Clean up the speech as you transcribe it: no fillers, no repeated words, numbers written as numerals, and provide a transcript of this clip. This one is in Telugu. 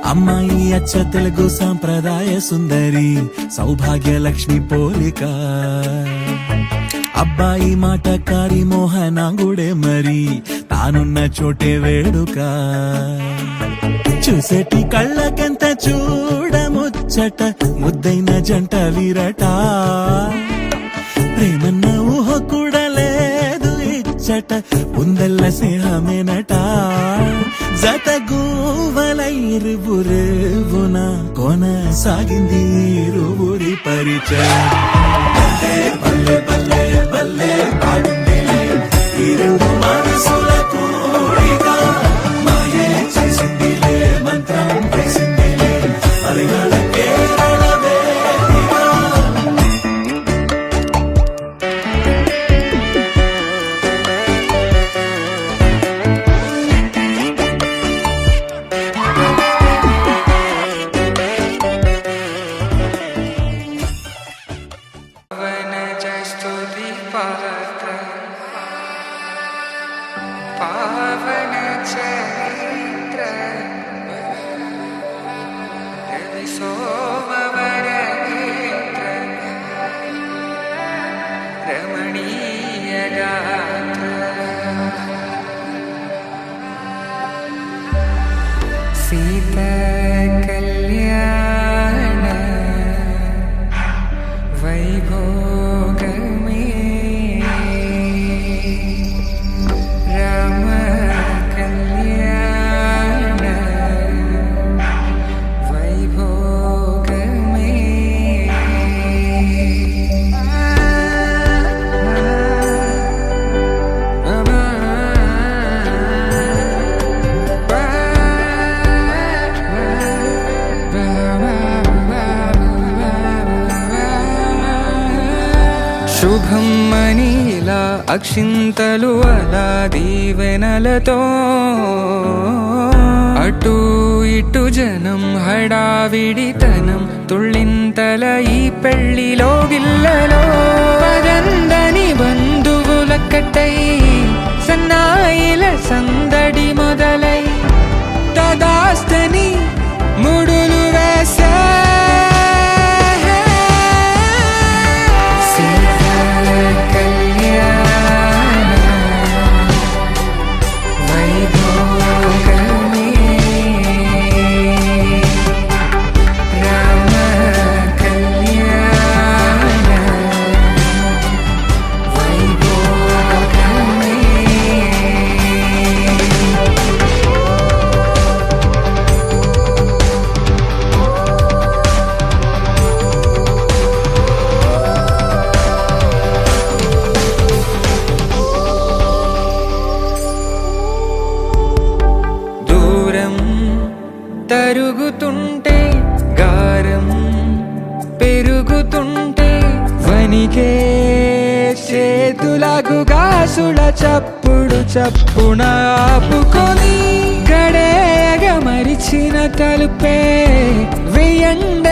అమ్మాయి అచ్చ తెలుగు సాంప్రదాయ సుందరి సౌభాగ్య లక్ష్మి పోలిక. అబ్బాయి మాటకారి మోహనాంగుడే మరి తానున్న చోటే వేడుక. చూసేటి కళ్ళకెంత చూడముచ్చట ముద్దైన జంట వీరట. ప్రేమన్న ఊహ కూడా లేదు ఇచ్చట ఉందల్ల స్నేహమేనట. జతగూవలైరువురేవున కొనసాగింది ఇరువురి పరిచయం. బల్లే బల్లే బల్లే పాడిందిలే ఈ రెండు మనసుల కోరిక. మాయే చేసిందిలే మంత్రం వేసిందిలే అలగల కేరళ వేదిక. पावन चरित्र रवि सोमवर नेत्र रमणीय गात्र सीता कल्याण वैभोग శుభం మనీలా అక్షింతలు అలా దీవెనలతో అటు ఇటు జనం హడావిడితనం తుళ్ళింతల ఈ పెళ్లిలో గిల్లలో. పదందని బంధువులక్కటై సన్నాయిల సందడి మొదలై తదాస్తని ముడులు వేసే. తరుగుతుంటే గారం పెరుగుతుంటే వనికే చేతులకు గాసుల చప్పుడు చప్పున ఆపుకొని గడేగ మరిచిన తలుపే వెయ్యండ